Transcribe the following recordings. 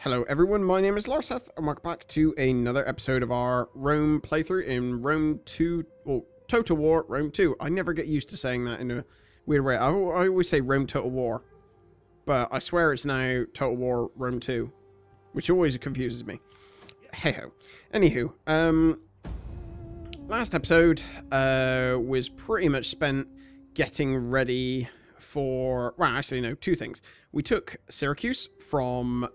Hello everyone, my name is Larseth, and welcome back to another episode of our Rome playthrough in Rome 2, or Total War Rome 2. I never get used to saying that in a weird way. I always say Rome Total War, but I swear it's now Total War Rome 2, which always confuses me. Hey-ho. Anywho, last episode was pretty much spent getting ready for, well, actually no, two things. We took Syracuse from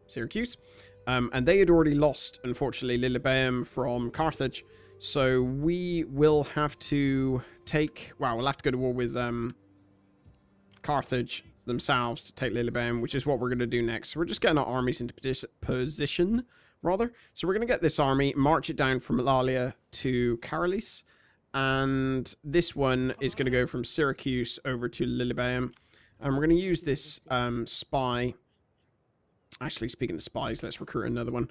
Syracuse, and they had already lost, unfortunately, Lilybaeum from Carthage, so we will have to take, well, we'll have to go to war with Carthage themselves to take Lilybaeum, which is what we're going to do next. So we're just getting our armies into position, rather. So we're going to get this army, march it down from Malalia to Caralis, and this one is going to go from Syracuse over to Lilybaeum. And we're going to use this spy. Actually, speaking of spies, let's recruit another one.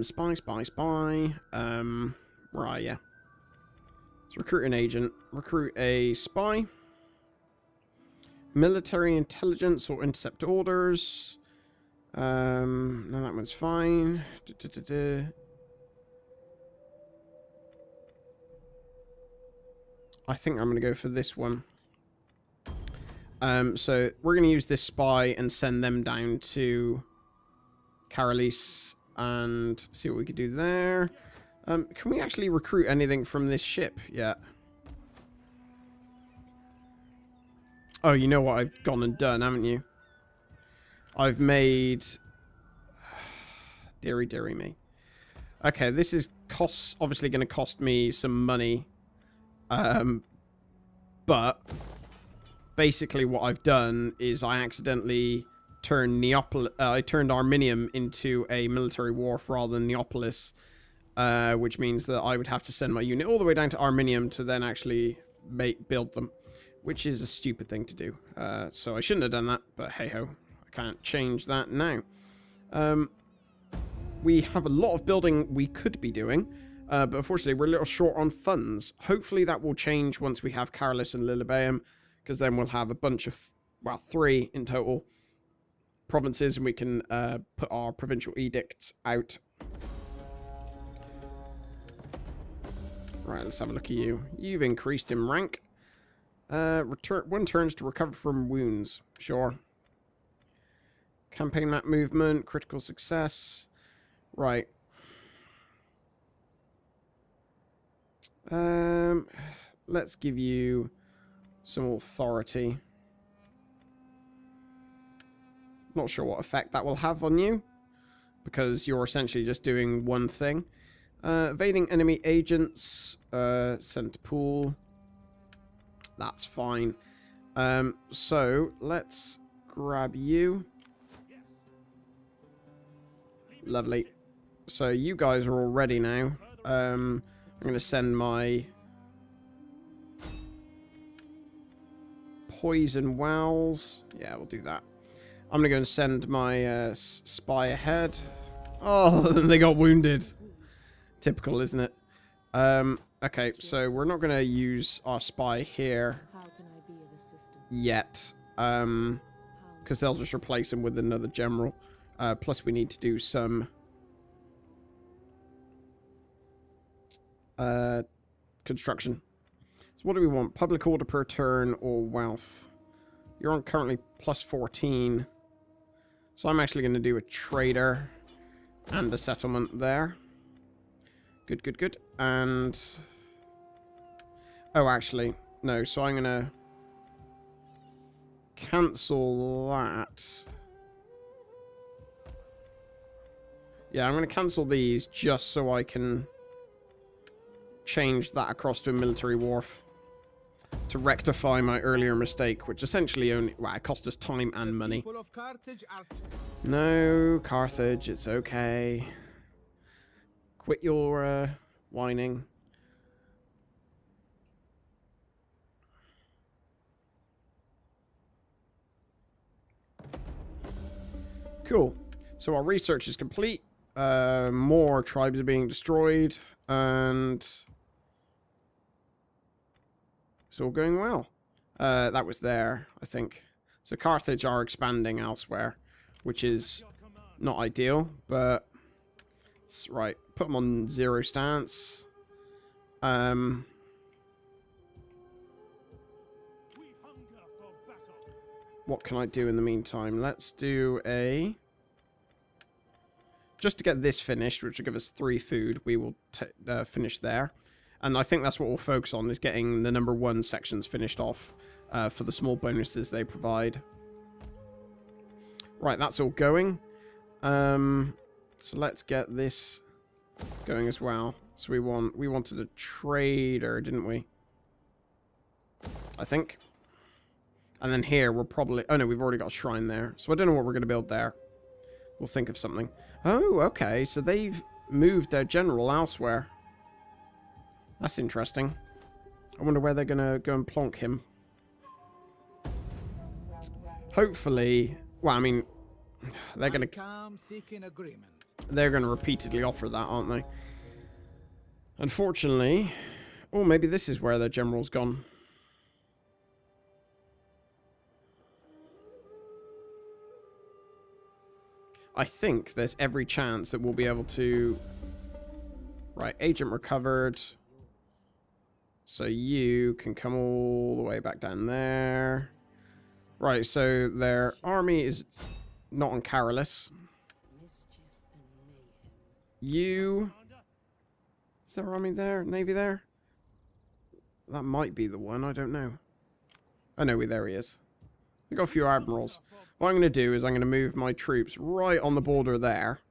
Spy. Where are you? Let's recruit an agent. Recruit a spy. Military intelligence or intercept orders. No, that one's fine. I think I'm going to go for this one. So we're going to use this spy and send them down to Caralis and see what we could do there. Can we actually recruit anything from this ship yet? Oh, you know what I've gone and done, haven't you? I've made... Deary me. Okay, this is obviously going to cost me some money. But basically what I've done is I accidentally turned I turned Arminium into a military wharf rather than Neapolis, which means that I would have to send my unit all the way down to Arminium to then actually build them, which is a stupid thing to do. So I shouldn't have done that, but hey-ho, I can't change that now. We have a lot of building we could be doing, but unfortunately we're a little short on funds. Hopefully that will change once we have Caralis and Lilybaeum, because then we'll have a bunch of, well, 3 in total provinces, and we can put our provincial edicts out. Right, let's have a look at you. You've increased in rank. Return 1 turns to recover from wounds. Sure. Campaign map movement, critical success. Right. Let's give you some authority. Not sure what effect that will have on you, because you're essentially just doing one thing. Evading enemy agents, sent to pool. That's fine. So let's grab you. Lovely. So you guys are all ready now. I'm going to send my poison wells. Yeah, we'll do that. I'm going to go and send my spy ahead. Oh, they got wounded. Typical, isn't it? Okay, so we're not going to use our spy here yet. Because they'll just replace him with another general. Plus we need to do some construction. So what do we want? Public order per turn or wealth? You're on currently plus 14. So I'm actually going to do a trader and a settlement there. Good. And... oh, actually, no. So I'm going to cancel that. Yeah, I'm going to cancel these just so I can change that across to a military wharf to rectify my earlier mistake, which essentially only, well, it cost us time and money. No, Carthage, it's okay. Quit your whining. Cool. So our research is complete. More tribes are being destroyed, and it's all going well. That was there, I think. So Carthage are expanding elsewhere, which is Not ideal, but right. Put them on 0 stance. What can I do in the meantime? Let's do a... Just to get this finished, which will give us 3 food, we will finish there. And I think that's what we'll focus on, is getting the number 1 sections finished off for the small bonuses they provide. Right, that's all going. So let's get this going as well. So we wanted a trader, didn't we? I think. And then here we're probably... Oh no, we've already got a shrine there. So I don't know what we're going to build there. We'll think of something. Oh, okay. So they've moved their general elsewhere. That's interesting. I wonder where they're going to go and plonk him. Hopefully... Well, I mean... They're going to repeatedly offer that, aren't they? Unfortunately... Oh, maybe this is where their general's gone. I think there's every chance that we'll be able to... Right, agent recovered. So you can come all the way back down there. Right, so their army is not on Carolus. You... Is there army there? Navy there? That might be the one, I don't know. Oh no, there he is. We've got a few admirals. What I'm going to do is I'm going to move my troops right on the border there.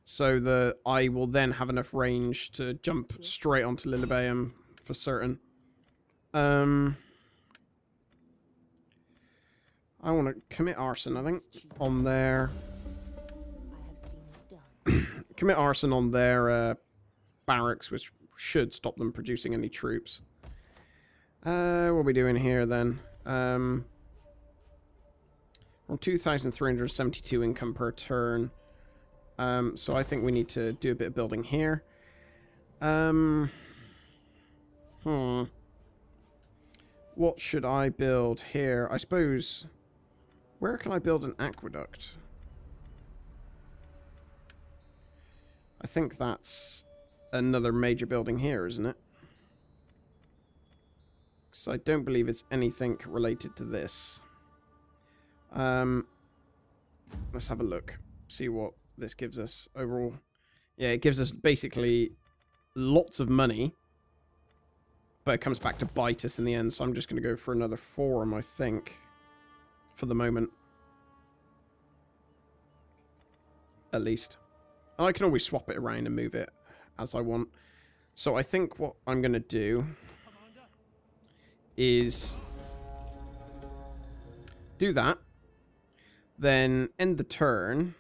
So that I will then have enough range to jump straight onto Lillebeum for certain. I want to commit arson, I think, on their... commit arson on their barracks, which should stop them producing any troops. What are we doing here then? On 2,372 income per turn. So I think we need to do a bit of building here. What should I build here? I suppose... Where can I build an aqueduct? I think that's another major building here, isn't it? Because I don't believe it's anything related to this. Let's have a look. See what this gives us overall. Yeah, it gives us basically lots of money. But it comes back to bite us in the end. So I'm just going to go for another forum, I think. For the moment. At least. And I can always swap it around and move it as I want. So I think what I'm going to do is do that. Then end the turn.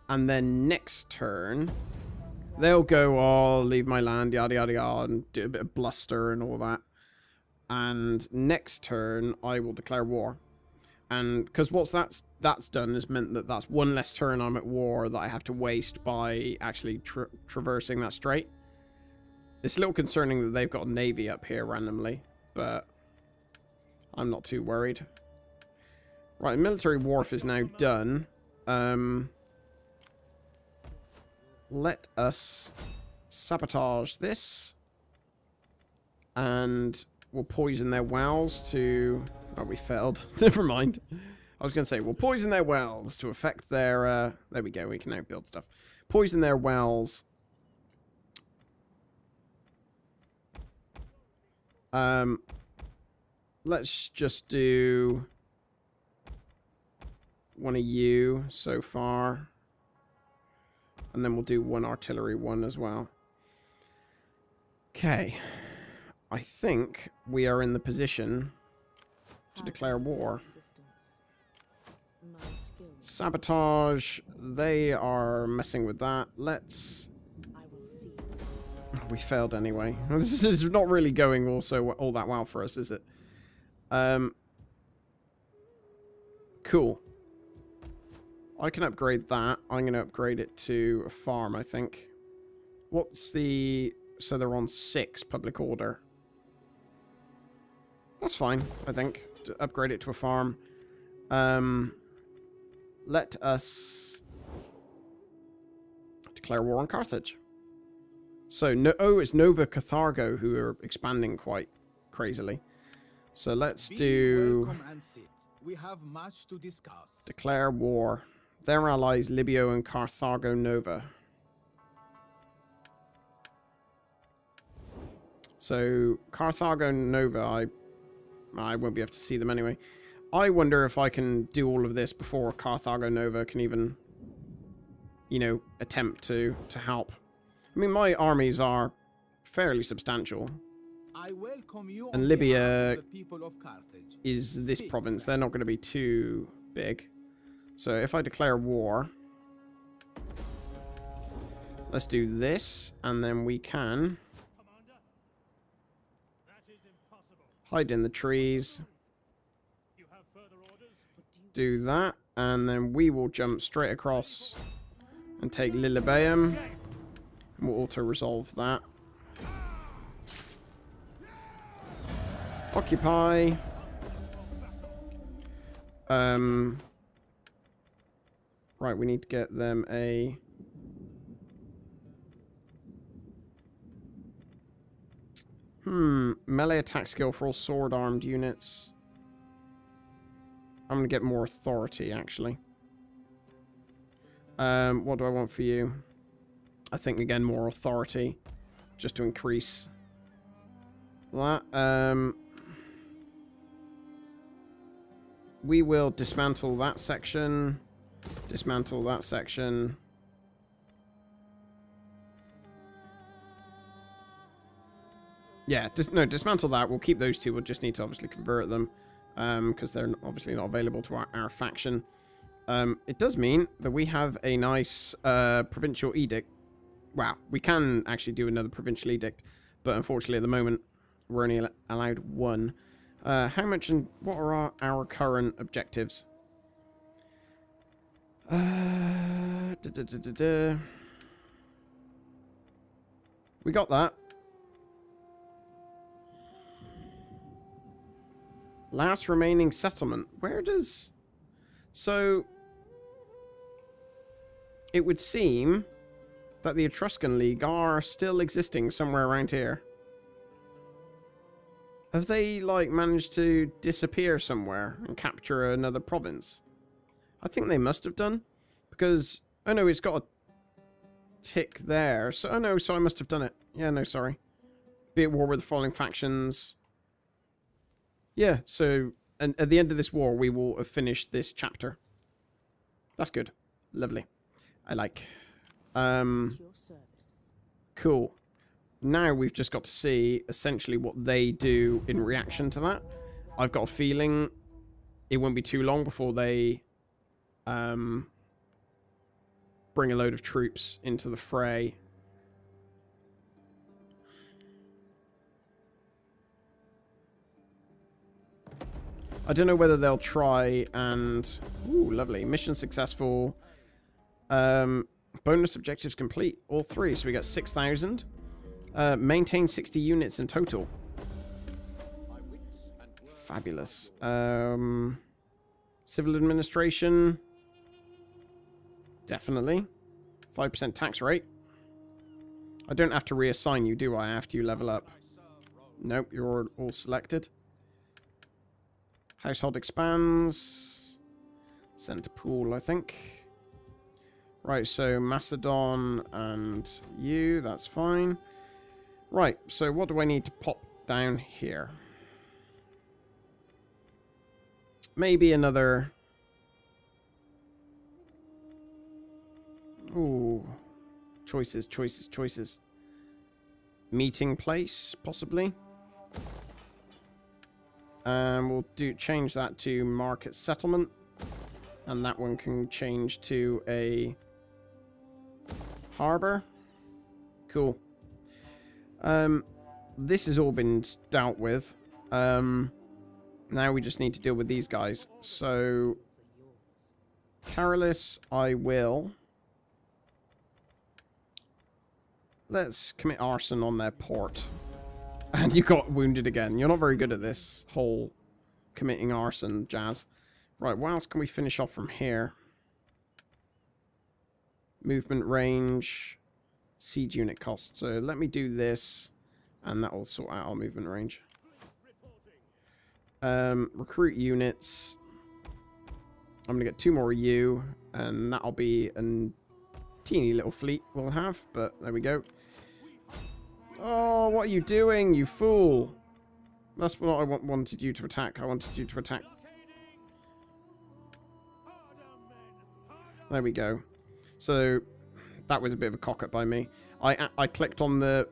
And then next turn, they'll go, oh, leave my land, yada, yada, yada, and do a bit of bluster and all that. And next turn, I will declare war. And because what's that's done is meant that that's one less turn I'm at war that I have to waste by actually traversing that strait. It's a little concerning that they've got a navy up here randomly, but I'm not too worried. Right, military wharf is now done. Let us sabotage this. And we'll poison their wells to... Oh, we failed. Never mind. I was going to say, we'll poison their wells to affect their... There we go, we can now build stuff. Poison their wells. Let's just do... one of you so far. And then we'll do one artillery one as well. Okay. I think we are in the position to declare war. Sabotage. They are messing with that. Let's... We failed anyway. This is not really going also all that well for us, is it? Cool. I can upgrade that. I'm going to upgrade it to a farm, I think. What's the... So they're on 6 public order. That's fine, I think. To upgrade it to a farm. let us declare war on Carthage. So, it's Nova Cathargo who are expanding quite crazily. So let's do we have much to discuss. Declare war. Their allies Libio and Carthago Nova. So Carthago Nova, I won't be able to see them anyway. I wonder if I can do all of this before Carthago Nova can even, you know, attempt to help. I mean, my armies are fairly substantial. I welcome you and on Libya behalf of the people of Carthage. Is this province. They're not going to be too big. So if I declare war, let's do this, and then we can hide in the trees. Do that, and then we will jump straight across and take Lilibaeum. We'll auto-resolve that. Occupy. Right, we need to get them a... Melee attack skill for all sword-armed units. I'm going to get more authority, actually. What do I want for you? I think, again, more authority. Just to increase that. We will dismantle that section. Dismantle that section. Yeah, dismantle that. We'll keep those two. We'll just need to obviously convert them. Because they're obviously not available to our faction. It does mean that we have a nice provincial edict. Wow, we can actually do another provincial edict. But unfortunately at the moment, we're only allowed one. How much and what are our current objectives? We got that. Last remaining settlement. Where does... So... It would seem that the Etruscan League are still existing somewhere around here. Have they, like, managed to disappear somewhere and capture another province? I think they must have done. Because... Oh no, it's got a tick there. So, oh no, so I must have done it. Yeah, no, sorry. Be at war with the following factions. Yeah, so... And at the end of this war, we will have finished this chapter. That's good. Lovely. I like. Cool. Now we've just got to see essentially what they do in reaction to that. I've got a feeling it won't be too long before they bring a load of troops into the fray. I don't know whether they'll try and... Ooh, lovely. Mission successful. Bonus objectives complete. All three. So we got 6,000. Maintain 60 units in total. Fabulous. Civil administration. Definitely. 5% tax rate. I don't have to reassign you, do I, after you level up? Nope, you're all selected. Household expands. Center pool, I think. Right, so Macedon and you, that's fine. Right, so what do I need to pop down here? Maybe another... Ooh. Choices, choices, choices. Meeting place, possibly. We'll change that to market settlement. And that one can change to a harbor. Cool. This has all been dealt with. Now we just need to deal with these guys. So, Caralis, I will. Let's commit arson on their port. And you got wounded again. You're not very good at this whole committing arson jazz. Right, what else can we finish off from here? movement range, siege unit cost. So let me do this, and that will sort out our movement range. Recruit units. I'm gonna get 2 more EU, and that'll be a teeny little fleet we'll have, but there we go. Oh, what are you doing, you fool? That's what I wanted you to attack. I wanted you to attack. There we go. So, that was a bit of a cock-up by me. I clicked on the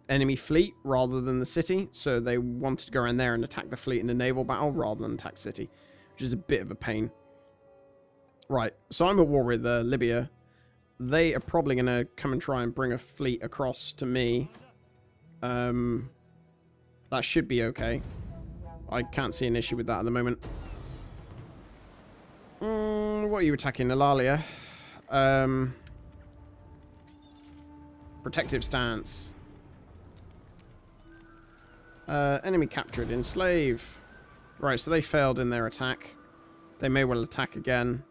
enemy fleet rather than the city, so they wanted to go around there and attack the fleet in a naval battle rather than attack city, which is a bit of a pain. Right, so I'm at war with Libya. They are probably going to come and try and bring a fleet across to me. That should be okay. I can't see an issue with that at the moment. What are you attacking, Alalia? Protective stance. Enemy captured, enslave. Right, so they failed in their attack. They may well attack again.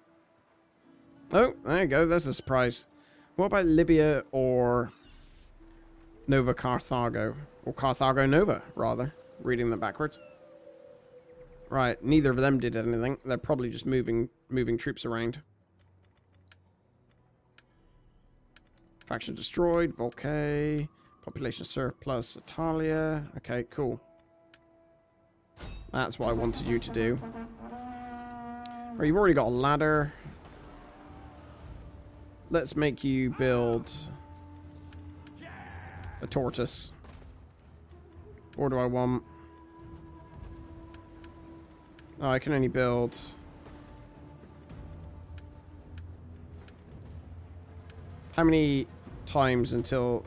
Oh, there you go, there's a surprise. What about Libya or Nova Carthago? Or Carthago Nova, rather. Reading them backwards. Right, neither of them did anything. They're probably just moving troops around. Faction destroyed, Volcay. Population surplus, Italia. Okay, cool. That's what I wanted you to do. Right, you've already got a ladder. Let's make you build a tortoise. Or do I want... Oh, I can only build... How many times until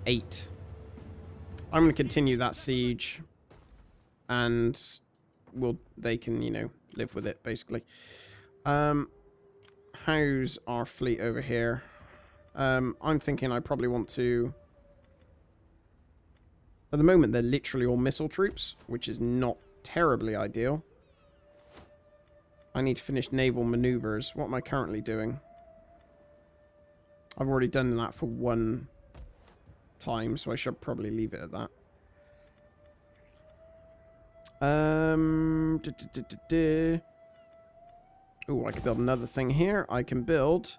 8? I'm going to continue that siege. And they can, you know, live with it, basically. How's our fleet over here? I'm thinking I probably want to... At the moment, they're literally all missile troops, which is not terribly ideal. I need to finish naval maneuvers. What am I currently doing? I've already done that for 1 time, so I should probably leave it at that. Oh, I can build another thing here. I can build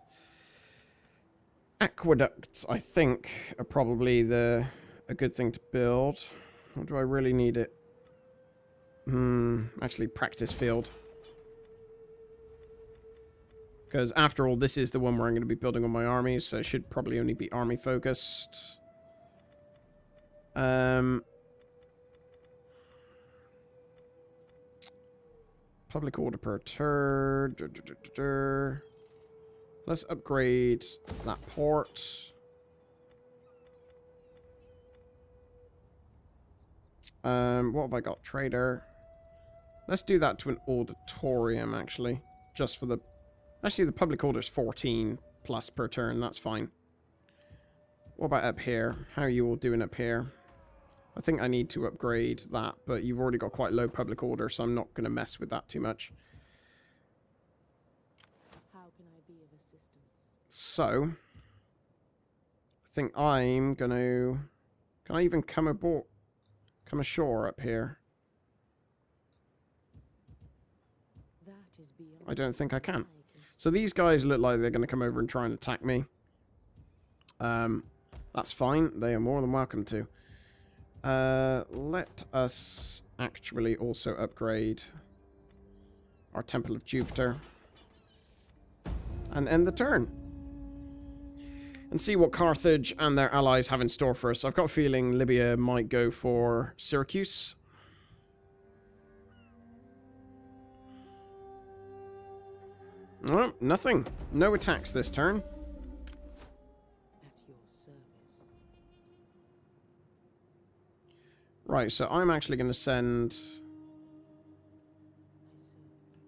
aqueducts, I think, are probably a good thing to build. Or do I really need it? Actually, practice field. Because after all, this is the one where I'm going to be building on my armies, so it should probably only be army focused. Public order per turn. Let's upgrade that port. What have I got? Trader. Let's do that to an auditorium, actually. Just for the... Actually, the public order is 14 plus per turn. That's fine. What about up here? How are you all doing up here? I think I need to upgrade that, but you've already got quite low public order, so I'm not going to mess with that too much. How can I be of assistance? So, I think I'm going to... Can I even come aboard? Come ashore up here? That is beyond I don't think I can. my So these guys look like they're going to come over and try and attack me. That's fine. They are more than welcome to. Let us actually also upgrade our Temple of Jupiter. And end the turn. And see what Carthage and their allies have in store for us. I've got a feeling Libya might go for Syracuse. Oh, nothing. No attacks this turn. At your service. Right, so I'm actually going to send...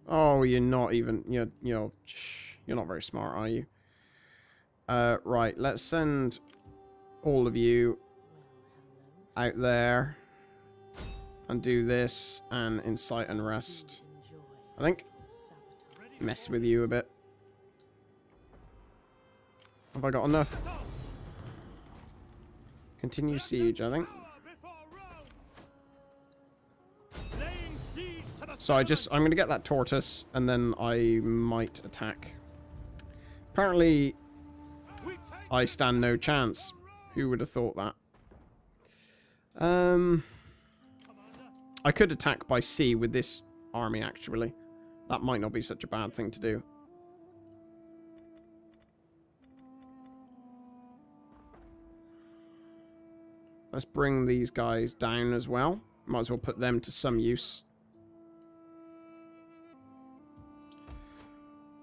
Oh, you're not even... You're not very smart, are you? Right, let's send all of you out there and do this and incite unrest. I think. Mess with you a bit. Have I got enough? Continue siege, I think. So I'm going to get that tortoise, and then I might attack. Apparently, I stand no chance. Who would have thought that? I could attack by sea with this army, actually. That might not be such a bad thing to do. Let's bring these guys down as well. Might as well put them to some use.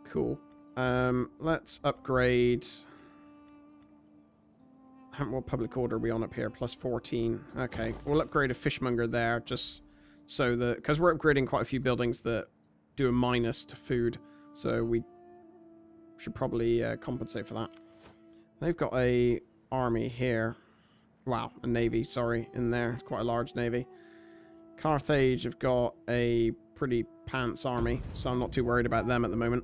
Cool. Let's upgrade. What public order are we on up here? Plus 14. Okay, we'll upgrade a fishmonger there, just so that, because we're upgrading quite a few buildings that do a minus to food, so we should probably compensate for that. They've got a army here. Wow, a navy, sorry, in there. It's quite a large navy. Carthage have got a pretty pants army, so I'm not too worried about them at the moment.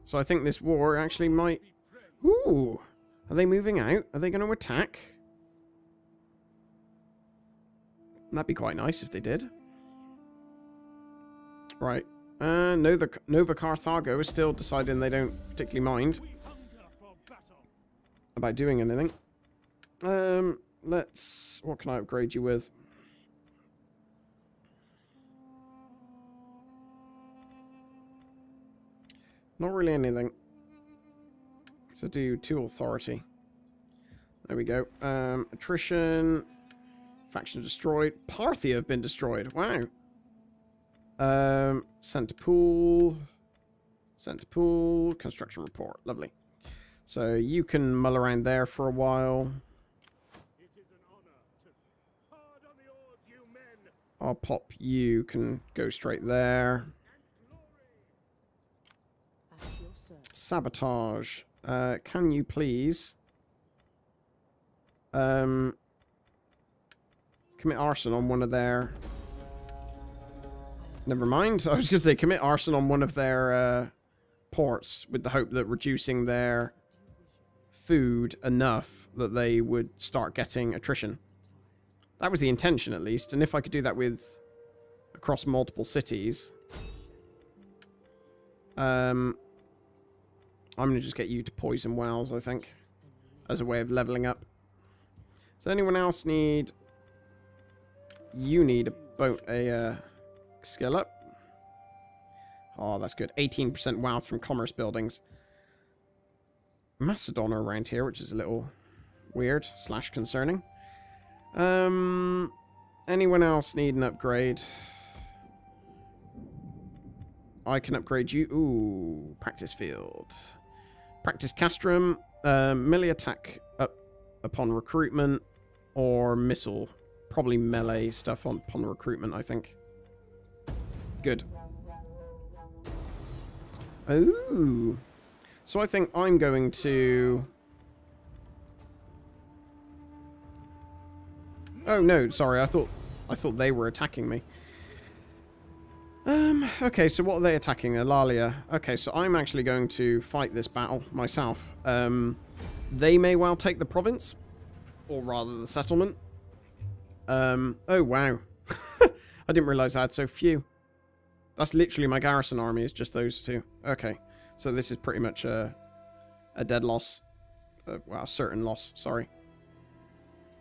So I think this war actually might... Ooh! Are they moving out? Are they going to attack? That'd be quite nice if they did. Right. Nova Carthago is still deciding they don't particularly mind about doing anything. Let's... What can I upgrade you with? Not really anything. So do 2 authority. There we go. Attrition. Faction destroyed. Parthia have been destroyed. Wow. Sent to pool. Sent to pool. Construction report. Lovely. So you can mull around there for a while. I'll pop you. Can go straight there. Sabotage. Can you please commit arson on one of their... Never mind. I was going to say commit arson on one of their ports with the hope that reducing their food enough that they would start getting attrition. That was the intention, at least. And if I could do that with across multiple cities, I'm going to just get you to poison wells, I think, as a way of leveling up. Does anyone else need... You need a skill up. Oh, that's good. 18% wealth from commerce buildings. Macedon are around here, which is a little weird / concerning. Anyone else need an upgrade? I can upgrade you. Ooh, practice field. Practice castrum. Melee attack up upon recruitment, or missile. Probably melee stuff upon recruitment, I think. Good. Ooh. So I think I'm going to... Oh no, sorry, I thought they were attacking me. Okay, so what are they attacking? Eulalia. Okay, so I'm actually going to fight this battle myself. They may well take the province, or rather the settlement. Oh wow. I didn't realize I had so few. That's literally my garrison army, is just those two. Okay, so this is pretty much a dead loss. Well, a certain loss, sorry.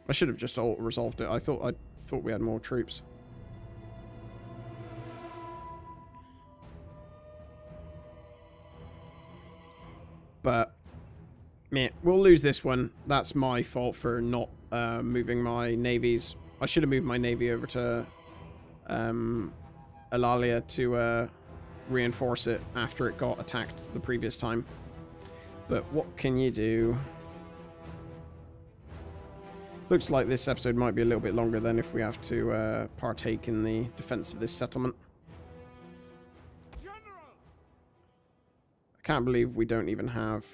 I should have just resolved it. I thought we had more troops. But meh, we'll lose this one. That's my fault for not moving my navies. I should have moved my navy over to Eulalia to reinforce it after it got attacked the previous time. But what can you do? Looks like this episode might be a little bit longer than if we have to partake in the defense of this settlement. I can't believe we don't even have...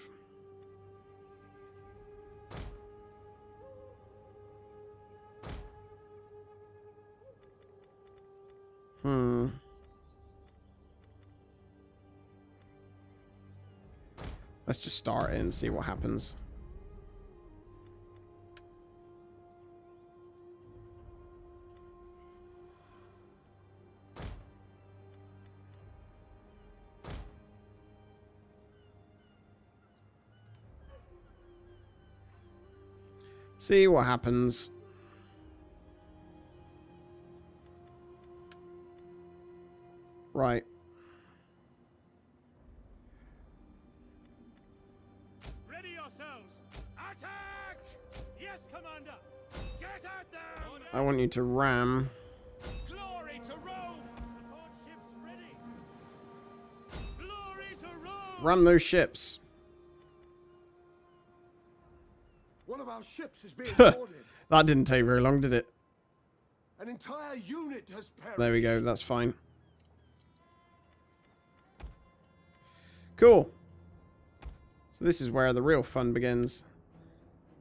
Let's just start it and see what happens. See what happens. Right. Ready yourselves. Attack! Yes, Commander. Get at them. I want you to ram. Glory to Rome. Support ships ready. Glory to Rome. Ram those ships. One of our ships is being boarded. That didn't take very long, did it? An entire unit has perished. There we go. That's fine. Cool. So this is where the real fun begins.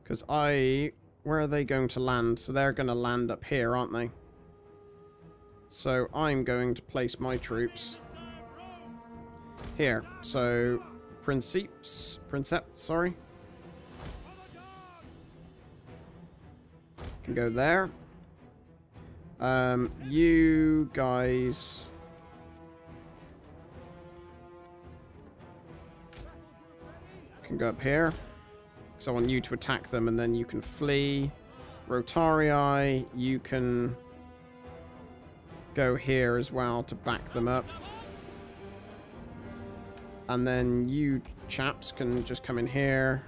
Because where are they going to land? So they're going to land up here, aren't they? So I'm going to place my troops here. So Princeps, sorry. Can go there. You guys can go up here. So I want you to attack them and then you can flee. Rotarii, you can go here as well to back them up. And then you chaps can just come in here.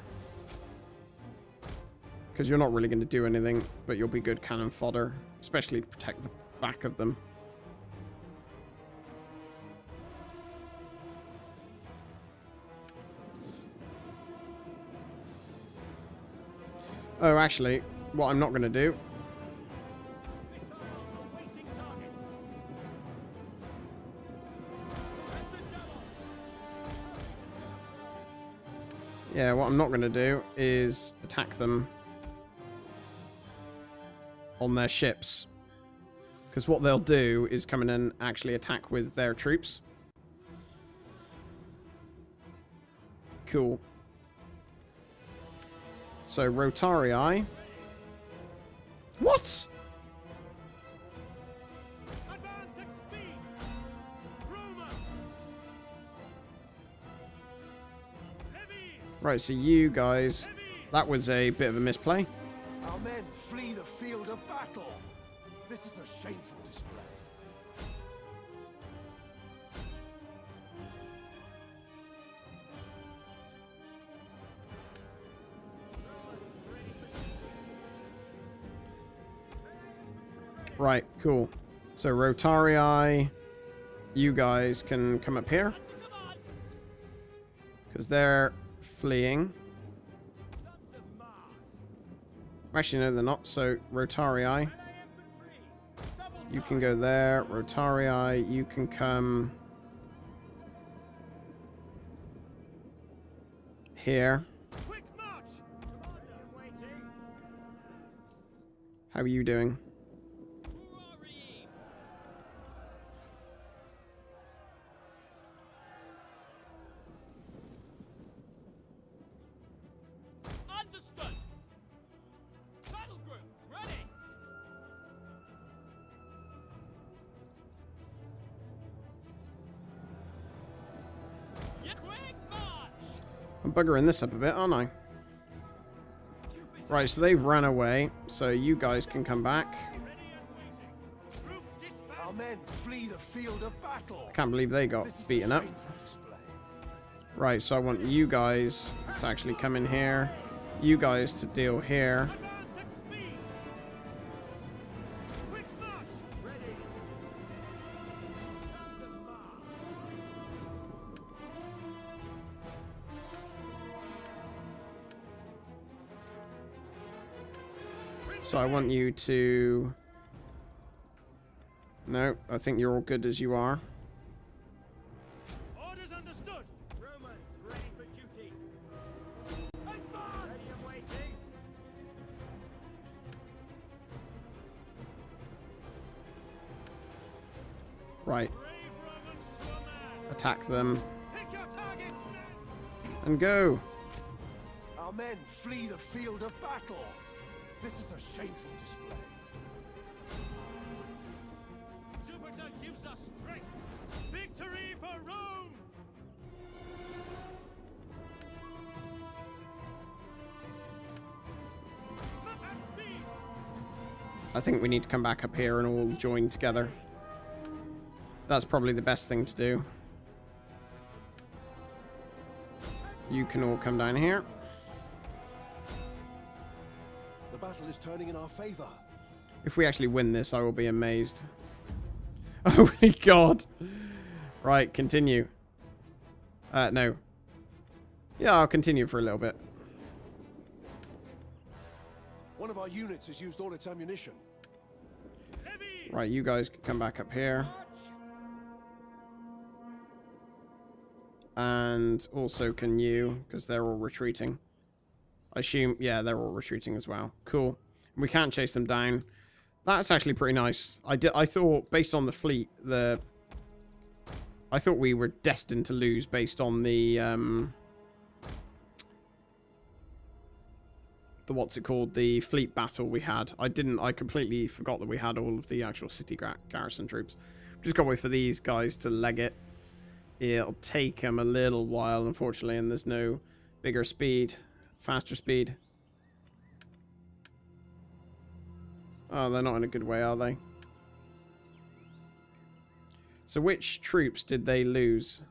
Because you're not really going to do anything, but you'll be good cannon fodder, especially to protect the back of them. Oh, actually, what I'm not going to do... Yeah, what I'm not going to do is attack them on their ships. Because what they'll do is come in and actually attack with their troops. Cool. So, Rotarii. What? Advance at speed. Roma. Levies. Right, so you guys... That was a bit of a misplay. Our men flee the field of battle. This is a shameful display. Right, cool. So Rotarii, you guys can come up here. Because they're fleeing. Actually, no, they're not. So Rotarii, you can go there. Rotarii, you can come here. Quick march. Commander waiting. How are you doing? Understood. Battle group ready. Quick march. I'm buggering this up a bit, aren't I? Right, so they've ran away. So you guys can come back. Ready and waiting. Group dispatch. Our men flee the field of battle. Can't believe they got This is beaten a up. shameful display. Right, so I want you guys to actually come in here. You guys to deal here. Advance at speed. Quick march. Ready. Sons of Mars. So I want you to... No, I think you're all good as you are. Orders understood. Romans ready for duty. Advance. Ready and waiting. Right, Brave Romans to a man. attack them. Pick your targets, men. and go. Our men flee the field of battle. This is a shameful display. Jupiter gives us strength. Victory for Rome! At speed! I think we need to come back up here and all join together. That's probably the best thing to do. You can all come down here. The battle is turning in our favor. If we actually win this, I will be amazed. Oh my god. Right, continue. No. Yeah, I'll continue for a little bit. One of our units has used all its ammunition. Heavy! Right, you guys can come back up here. And also can you, because they're all retreating. I assume, yeah, they're all retreating as well. Cool. We can't chase them down. That's actually pretty nice. I thought, based on the fleet, I thought we were destined to lose based on the what's it called? The fleet battle we had. I completely forgot that we had all of the actual city garrison troops. Just gotta wait for these guys to leg it. It'll take them a little while, unfortunately, and there's no bigger speed, faster speed. Oh, they're not in a good way, are they? So which troops did they lose?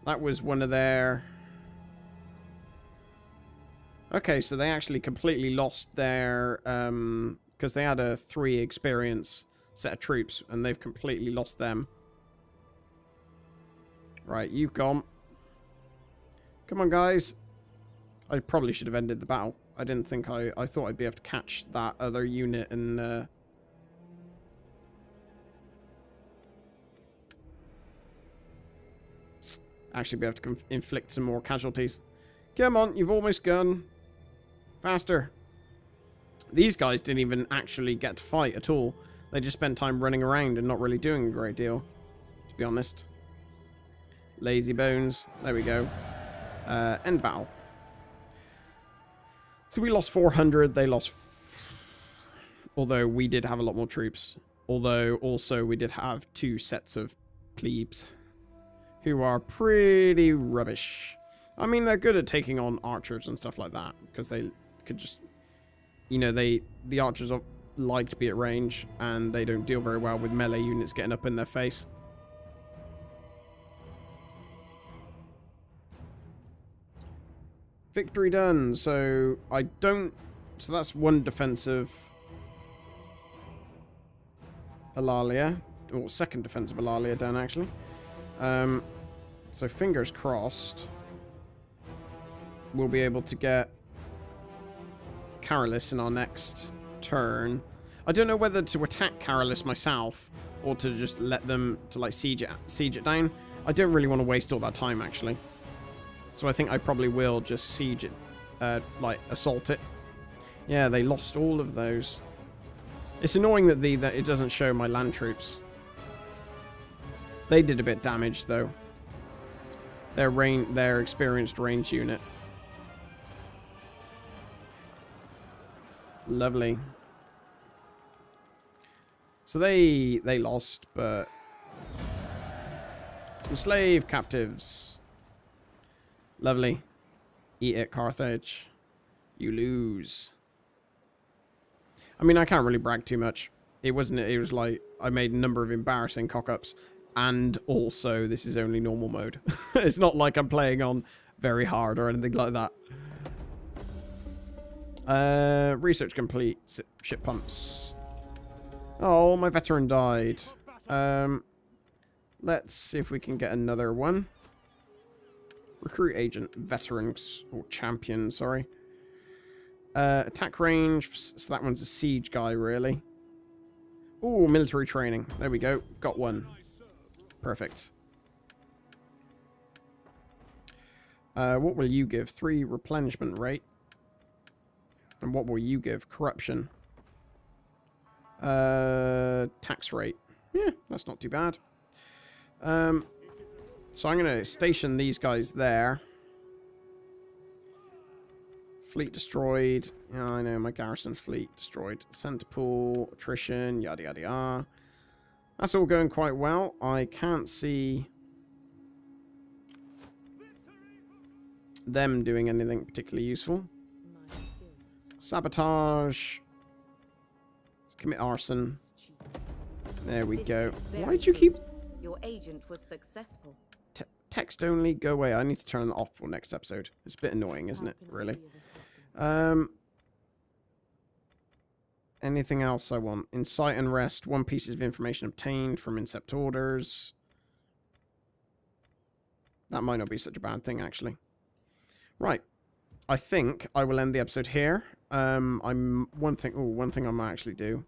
That was one of their... Okay, so they actually completely lost their... because they had a 3 experience set of troops, and they've completely lost them. Right, you've gone. Come on, guys. I probably should have ended the battle. I didn't think I thought I'd be able to catch that other unit and... actually be able to inflict some more casualties. Come on, you've almost gone. Faster. These guys didn't even actually get to fight at all. They just spent time running around and not really doing a great deal, to be honest. Lazy bones. There we go. End battle. So we lost 400. They lost... Although we did have a lot more troops. Although also we did have 2 sets of plebes. Who are pretty rubbish. I mean, they're good at taking on archers and stuff like that. Because they could just... You know, the archers like to be at range. And they don't deal very well with melee units getting up in their face. Victory done. So I don't... So that's 1 defensive Alalia. Or 2nd defensive Alalia done, actually. So fingers crossed we'll be able to get Carolus in our next turn. I don't know whether to attack Carolus myself or to just let them to like siege it down. I don't really want to waste all that time, actually. So I think I probably will just siege it, like assault it. Yeah, they lost all of those. It's annoying that that it doesn't show my land troops. They did a bit damage though. Their experienced range unit. Lovely. So they lost, but enslave captives. Lovely. Eat it, Carthage. You lose. I mean, I can't really brag too much. It was like I made a number of embarrassing cock-ups. And also, this is only normal mode. It's not like I'm playing on very hard or anything like that. Research complete. Ship pumps. Oh, my veteran died. Let's see if we can get another one. Recruit agent. Veterans. Or champion, sorry. Attack range. So that one's a siege guy, really. Oh, military training. There we go. We've got one. Perfect. What will you give? 3 replenishment rate. And what will you give? Corruption. Tax rate. Yeah, that's not too bad. So I'm going to station these guys there. Fleet destroyed. Yeah, I know, my garrison fleet destroyed. Center pool, attrition, yada yada yada. That's all going quite well. I can't see them doing anything particularly useful. My skills Sabotage. Let's commit arson. are cheap. There we This go. is very Why'd you good. keep Your agent was successful. text only? Go away. I need to turn that off for next episode. It's a bit annoying, isn't How it? can I Really. be of assistance? Anything else I want? Insight and rest. 1 piece of information obtained from Incept orders. That might not be such a bad thing, actually. Right. I think I will end the episode here. One thing I might actually do.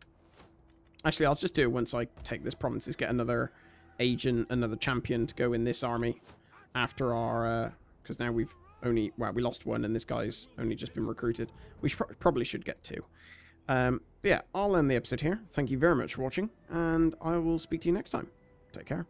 Actually, I'll just do it once I take this province, is get another agent, another champion to go in this army after our, because now we've only, well, we lost one and this guy's only just been recruited. We probably should get 2. But yeah, I'll end the episode here. Thank you very much for watching, and I will speak to you next time. Take care.